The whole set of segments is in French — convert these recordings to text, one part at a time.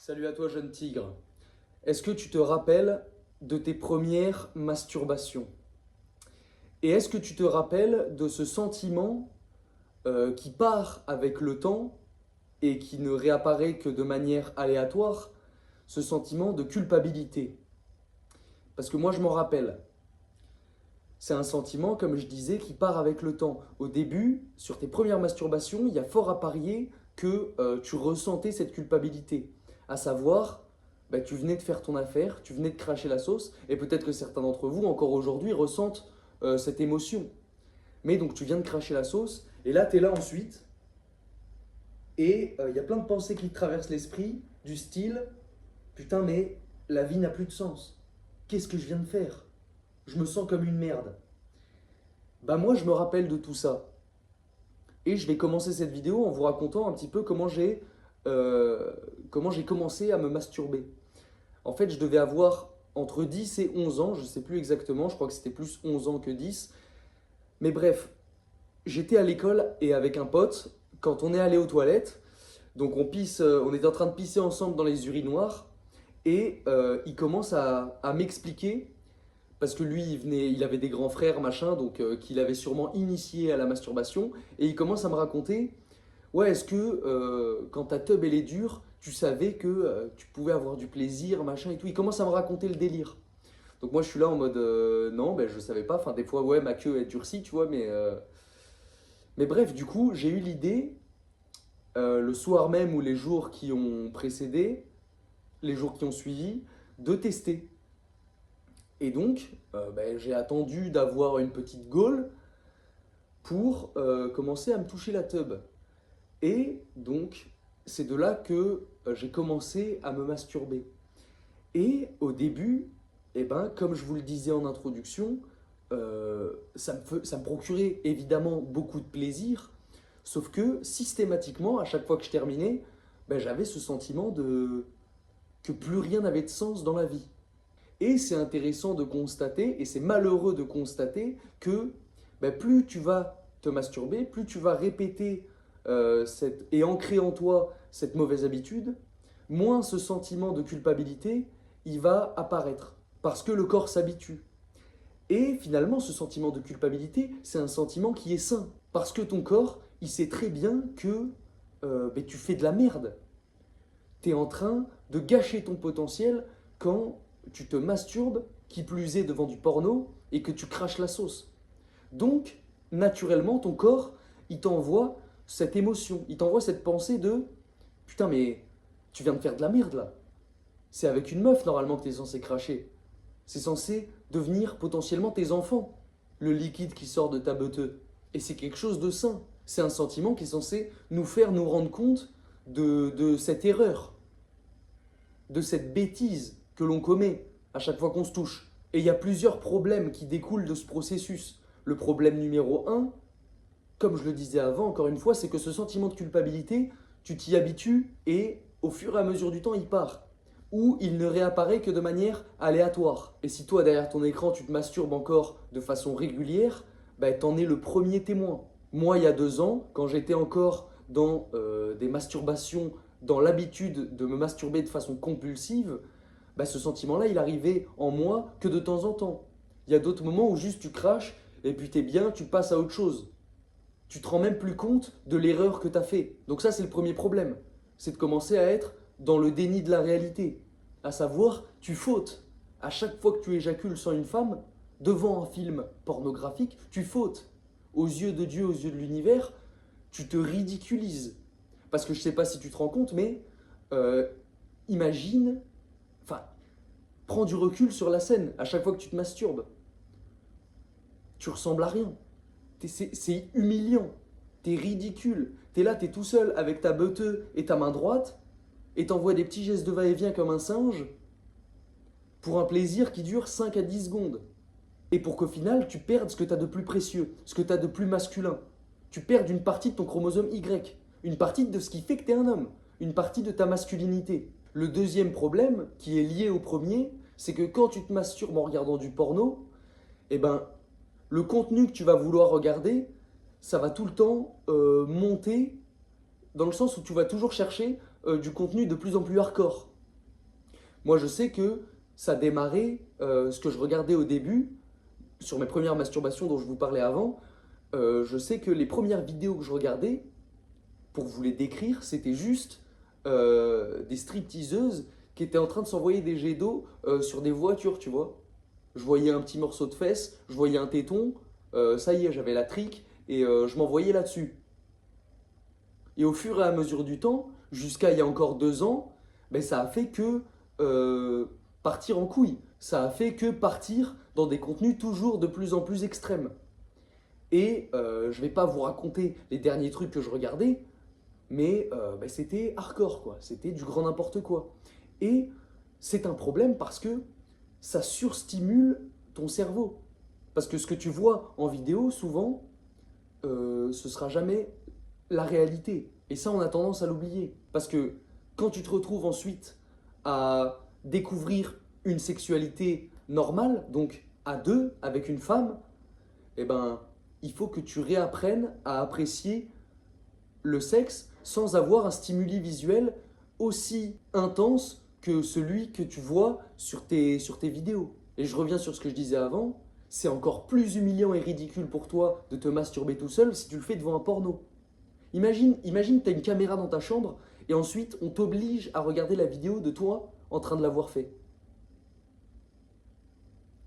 Salut à toi, jeune tigre. Est-ce que tu te rappelles de tes premières masturbations? Et est-ce que tu te rappelles de ce sentiment qui part avec le temps et qui ne réapparaît que de manière aléatoire, ce sentiment de culpabilité? Parce que moi, je m'en rappelle. C'est un sentiment, comme je disais, qui part avec le temps. Au début, sur tes premières masturbations, il y a fort à parier que tu ressentais cette culpabilité. À savoir, bah, tu venais de faire ton affaire, tu venais de cracher la sauce, et peut-être que certains d'entre vous, encore aujourd'hui, ressentent cette émotion. Mais donc tu viens de cracher la sauce, et là, tu es là ensuite, et il y a plein de pensées qui te traversent l'esprit, du style, putain, mais la vie n'a plus de sens. Qu'est-ce que je viens de faire? Je me sens comme une merde. Bah moi, je me rappelle de tout ça. Et je vais commencer cette vidéo en vous racontant un petit peu euh, comment j'ai commencé à me masturber. En fait, je devais avoir entre 10 et 11 ans, je ne sais plus exactement, je crois que c'était plus 11 ans que 10. Mais bref, j'étais à l'école et avec un pote, quand on est allé aux toilettes, donc on était en train de pisser ensemble dans les urinoirs, et il commence à m'expliquer parce que lui, il avait des grands frères, machin, donc qu'il avait sûrement initié à la masturbation. Et il commence à me raconter, ouais, est-ce que quand ta teub elle est dure, tu savais que tu pouvais avoir du plaisir, machin et tout. Il commence à me raconter le délire. Donc moi, je suis là en mode, non, ben je savais pas. Enfin, des fois, ouais, ma queue est durcie, tu vois, mais bref, du coup, j'ai eu l'idée, le soir même ou les jours qui ont précédé, les jours qui ont suivi, de tester. Et donc, ben, j'ai attendu d'avoir une petite gaule pour commencer à me toucher la teub. Et donc, c'est de là que j'ai commencé à me masturber. Et au début, eh ben, comme je vous le disais en introduction, ça me procurait évidemment beaucoup de plaisir, sauf que systématiquement, à chaque fois que je terminais, ben, j'avais ce sentiment que plus rien n'avait de sens dans la vie. Et c'est intéressant de constater, et c'est malheureux de constater, que ben, plus tu vas te masturber, plus tu vas répéter et ancrer en toi cette mauvaise habitude, moins ce sentiment de culpabilité il va apparaître. Parce que le corps s'habitue. Et finalement, ce sentiment de culpabilité, c'est un sentiment qui est sain. Parce que ton corps, il sait très bien que ben, tu fais de la merde. Tu es en train de gâcher ton potentiel quand tu te masturbes, qui plus est devant du porno, et que tu craches la sauce. Donc, naturellement, ton corps, il t'envoie cette émotion, il t'envoie cette pensée de putain, mais tu viens de faire de la merde là. C'est avec une meuf normalement que tu es censé cracher. C'est censé devenir potentiellement tes enfants, le liquide qui sort de ta beuteuse. Et c'est quelque chose de sain. C'est un sentiment qui est censé nous faire nous rendre compte de cette erreur, de cette bêtise que l'on commet à chaque fois qu'on se touche. Et il y a plusieurs problèmes qui découlent de ce processus. Le problème numéro un, comme je le disais avant, encore une fois, c'est que ce sentiment de culpabilité, tu t'y habitues et au fur et à mesure du temps, il part. Ou il ne réapparaît que de manière aléatoire. Et si toi, derrière ton écran, tu te masturbes encore de façon régulière, bah, t'en es le premier témoin. Moi, il y a 2 ans, quand j'étais encore dans des masturbations, dans l'habitude de me masturber de façon compulsive, bah, ce sentiment-là, il arrivait en moi que de temps en temps. Il y a d'autres moments où juste tu craches et puis t'es bien, tu passes à autre chose. Tu te rends même plus compte de l'erreur que tu as fait. Donc ça, c'est le premier problème. C'est de commencer à être dans le déni de la réalité. À savoir, tu fautes. À chaque fois que tu éjacules sans une femme, devant un film pornographique, tu fautes. Aux yeux de Dieu, aux yeux de l'univers, tu te ridiculises. Parce que je ne sais pas si tu te rends compte, mais euh, imagine, enfin, prends du recul sur la scène à chaque fois que tu te masturbes. Tu ressembles à rien. C'est humiliant. T'es ridicule. T'es là, t'es tout seul avec ta beuteuse et ta main droite et t'envoies des petits gestes de va-et-vient comme un singe pour un plaisir qui dure 5 à 10 secondes. Et pour qu'au final, tu perdes ce que t'as de plus précieux, ce que t'as de plus masculin. Tu perds une partie de ton chromosome Y, une partie de ce qui fait que t'es un homme, une partie de ta masculinité. Le deuxième problème, qui est lié au premier, c'est que quand tu te masturbes en regardant du porno, eh ben, le contenu que tu vas vouloir regarder, ça va tout le temps monter dans le sens où tu vas toujours chercher du contenu de plus en plus hardcore. Moi, je sais que ça démarrait, ce que je regardais au début, sur mes premières masturbations dont je vous parlais avant, je sais que les premières vidéos que je regardais, pour vous les décrire, c'était juste des stripteaseuses qui étaient en train de s'envoyer des jets d'eau sur des voitures, tu vois. Je voyais un petit morceau de fesse, je voyais un téton, ça y est, j'avais la trique et je m'envoyais là-dessus. Et au fur et à mesure du temps, jusqu'à il y a encore 2 ans, ben, ça a fait que partir en couille. Ça a fait que partir dans des contenus toujours de plus en plus extrêmes. Et je vais pas vous raconter les derniers trucs que je regardais, mais ben, c'était hardcore, quoi. C'était du grand n'importe quoi. Et c'est un problème parce que ça surstimule ton cerveau. Parce que ce que tu vois en vidéo, souvent, ce sera jamais la réalité. Et ça, on a tendance à l'oublier. Parce que quand tu te retrouves ensuite à découvrir une sexualité normale, donc à deux, avec une femme, eh ben, il faut que tu réapprennes à apprécier le sexe sans avoir un stimuli visuel aussi intense que celui que tu vois sur tes vidéos. Et je reviens sur ce que je disais avant, c'est encore plus humiliant et ridicule pour toi de te masturber tout seul si tu le fais devant un porno. Imagine tu as une caméra dans ta chambre et ensuite on t'oblige à regarder la vidéo de toi en train de l'avoir fait.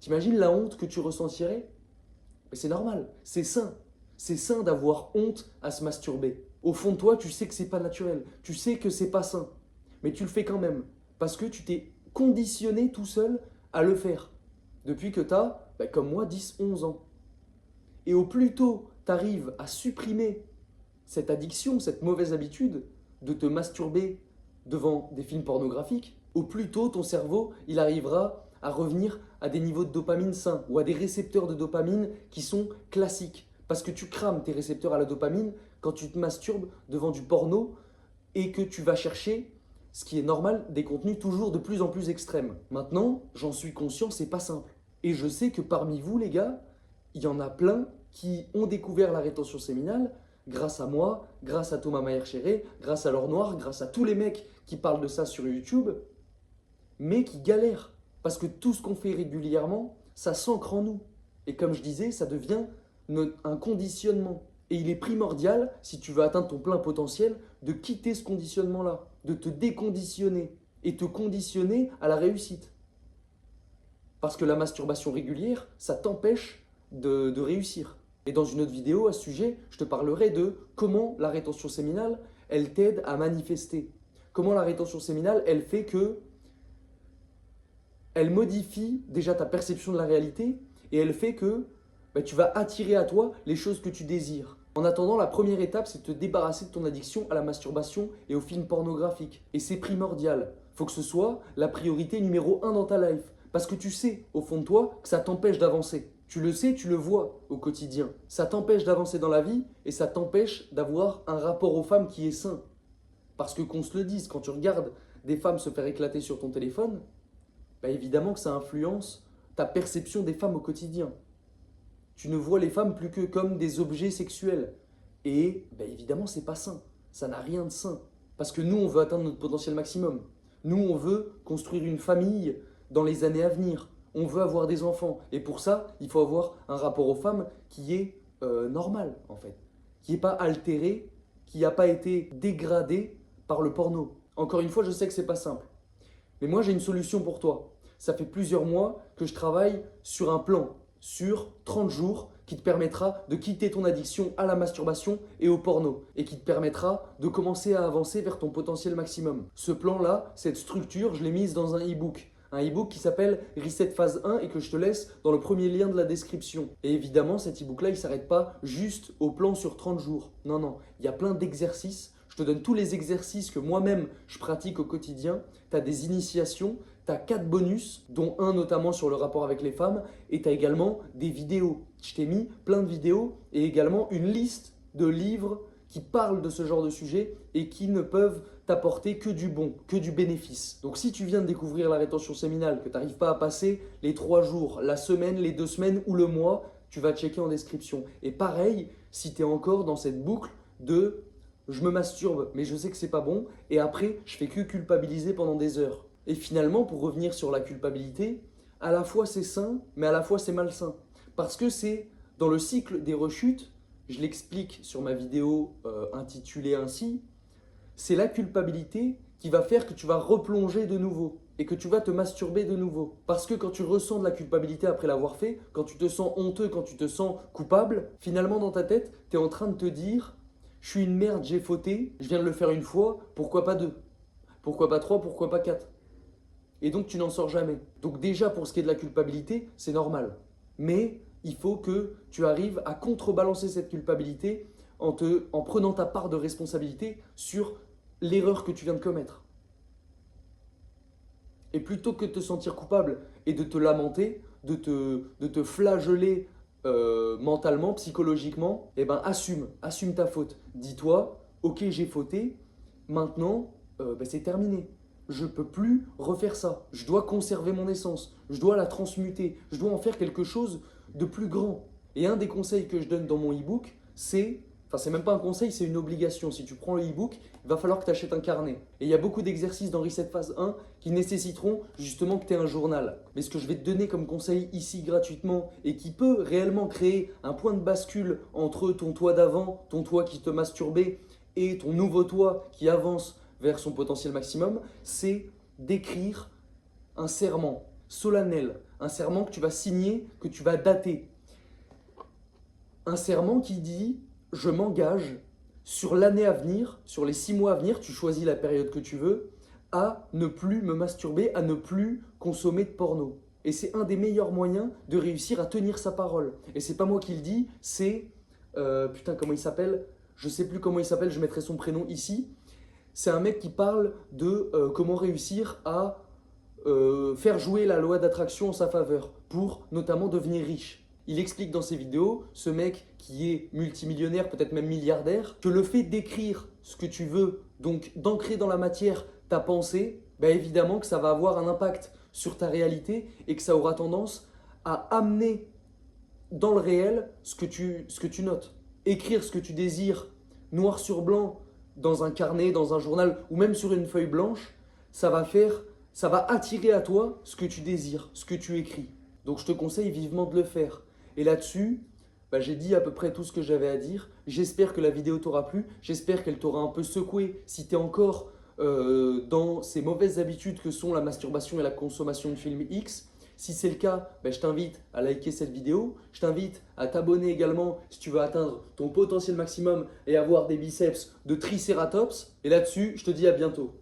T'imagines la honte que tu ressentirais? Mais c'est normal, c'est sain. C'est sain d'avoir honte à se masturber. Au fond de toi, tu sais que c'est pas naturel, tu sais que c'est pas sain, mais tu le fais quand même parce que tu t'es conditionné tout seul à le faire depuis que tu as, comme moi, 10, 11 ans. Et au plus tôt tu arrives à supprimer cette addiction, cette mauvaise habitude de te masturber devant des films pornographiques, au plus tôt ton cerveau il arrivera à revenir à des niveaux de dopamine sains ou à des récepteurs de dopamine qui sont classiques. Parce que tu crames tes récepteurs à la dopamine quand tu te masturbes devant du porno et que tu vas chercher, ce qui est normal, des contenus toujours de plus en plus extrêmes. Maintenant, j'en suis conscient, c'est pas simple. Et je sais que parmi vous, les gars, il y en a plein qui ont découvert la rétention séminale grâce à moi, grâce à Thomas Maher-Chéré, grâce à L'Or Noir, grâce à tous les mecs qui parlent de ça sur YouTube, mais qui galèrent. Parce que tout ce qu'on fait régulièrement, ça s'ancre en nous. Et comme je disais, ça devient un conditionnement. Et il est primordial, si tu veux atteindre ton plein potentiel, de quitter ce conditionnement-là, de te déconditionner et te conditionner à la réussite. Parce que la masturbation régulière, ça t'empêche de réussir. Et dans une autre vidéo à ce sujet, je te parlerai de comment la rétention séminale, elle t'aide à manifester. Comment la rétention séminale, elle fait que elle modifie déjà ta perception de la réalité et elle fait que tu vas attirer à toi les choses que tu désires. En attendant, la première étape, c'est de te débarrasser de ton addiction à la masturbation et aux films pornographiques. Et c'est primordial. Il faut que ce soit la priorité numéro 1 dans ta life. Parce que tu sais, au fond de toi, que ça t'empêche d'avancer. Tu le sais, tu le vois au quotidien. Ça t'empêche d'avancer dans la vie et ça t'empêche d'avoir un rapport aux femmes qui est sain. Parce que qu'on se le dise, quand tu regardes des femmes se faire éclater sur ton téléphone, évidemment que ça influence ta perception des femmes au quotidien. Tu ne vois les femmes plus que comme des objets sexuels. Et évidemment, c'est pas sain. Ça n'a rien de sain. Parce que nous, on veut atteindre notre potentiel maximum. Nous, on veut construire une famille dans les années à venir. On veut avoir des enfants. Et pour ça, il faut avoir un rapport aux femmes qui est normal, en fait. Qui n'est pas altéré, qui n'a pas été dégradé par le porno. Encore une fois, je sais que c'est pas simple. Mais moi, j'ai une solution pour toi. Ça fait plusieurs mois que je travaille sur un plan, sur 30 jours, qui te permettra de quitter ton addiction à la masturbation et au porno, et qui te permettra de commencer à avancer vers ton potentiel maximum. Ce plan-là, cette structure, je l'ai mise dans un e-book. Un e-book qui s'appelle Reset Phase 1 et que je te laisse dans le premier lien de la description. Et évidemment, cet e-book-là, il ne s'arrête pas juste au plan sur 30 jours. Non, non, il y a plein d'exercices. Je te donne tous les exercices que moi-même je pratique au quotidien. Tu as des initiations, tu as 4 bonus, dont un notamment sur le rapport avec les femmes, et tu as également des vidéos. Je t'ai mis plein de vidéos et également une liste de livres qui parlent de ce genre de sujet et qui ne peuvent t'apporter que du bon, que du bénéfice. Donc si tu viens de découvrir la rétention séminale, que tu n'arrives pas à passer les 3 jours, la semaine, les 2 semaines ou le mois, tu vas checker en description. Et pareil, si tu es encore dans cette boucle de je me masturbe, mais je sais que c'est pas bon, et après, je fais que culpabiliser pendant des heures. Et finalement, pour revenir sur la culpabilité, à la fois c'est sain, mais à la fois c'est malsain. Parce que c'est dans le cycle des rechutes, je l'explique sur ma vidéo intitulée ainsi, c'est la culpabilité qui va faire que tu vas replonger de nouveau et que tu vas te masturber de nouveau. Parce que quand tu ressens de la culpabilité après l'avoir fait, quand tu te sens honteux, quand tu te sens coupable, finalement dans ta tête, tu es en train de te dire « je suis une merde, j'ai fauté, je viens de le faire une fois, pourquoi pas deux? Pourquoi pas trois? Pourquoi pas quatre ?» Et donc tu n'en sors jamais. Donc déjà pour ce qui est de la culpabilité, c'est normal. Mais il faut que tu arrives à contrebalancer cette culpabilité en prenant ta part de responsabilité sur l'erreur que tu viens de commettre. Et plutôt que de te sentir coupable et de te lamenter, de te flageller mentalement, psychologiquement, eh ben assume ta faute. Dis-toi, ok j'ai fauté, maintenant c'est terminé. Je ne peux plus refaire ça. Je dois conserver mon essence. Je dois la transmuter. Je dois en faire quelque chose de plus grand. Et un des conseils que je donne dans mon e-book, c'est même pas un conseil, c'est une obligation. Si tu prends le e-book, il va falloir que tu achètes un carnet. Et il y a beaucoup d'exercices dans Reset Phase 1 qui nécessiteront justement que tu aies un journal. Mais ce que je vais te donner comme conseil ici gratuitement et qui peut réellement créer un point de bascule entre ton toi d'avant, ton toi qui te masturbait et ton nouveau toi qui avance vers son potentiel maximum, c'est d'écrire un serment solennel, un serment que tu vas signer, que tu vas dater. Un serment qui dit « je m'engage sur l'année à venir, sur les 6 mois à venir, tu choisis la période que tu veux, à ne plus me masturber, à ne plus consommer de porno. » Et c'est un des meilleurs moyens de réussir à tenir sa parole. Et c'est pas moi qui le dis, c'est... putain, comment il s'appelle? Je sais plus comment il s'appelle, je mettrai son prénom ici. C'est un mec qui parle de comment réussir à faire jouer la loi d'attraction en sa faveur pour notamment devenir riche. Il explique dans ses vidéos, ce mec qui est multimillionnaire, peut-être même milliardaire, que le fait d'écrire ce que tu veux, donc d'ancrer dans la matière ta pensée, bah évidemment que ça va avoir un impact sur ta réalité et que ça aura tendance à amener dans le réel ce que tu notes. Écrire ce que tu désires noir sur blanc dans un carnet, dans un journal ou même sur une feuille blanche, ça va attirer à toi ce que tu désires, ce que tu écris. Donc je te conseille vivement de le faire. Et là-dessus, j'ai dit à peu près tout ce que j'avais à dire. J'espère que la vidéo t'aura plu. J'espère qu'elle t'aura un peu secoué si tu es encore dans ces mauvaises habitudes que sont la masturbation et la consommation de films X. Si c'est le cas, je t'invite à liker cette vidéo. Je t'invite à t'abonner également si tu veux atteindre ton potentiel maximum et avoir des biceps de tricératops. Et là-dessus, je te dis à bientôt.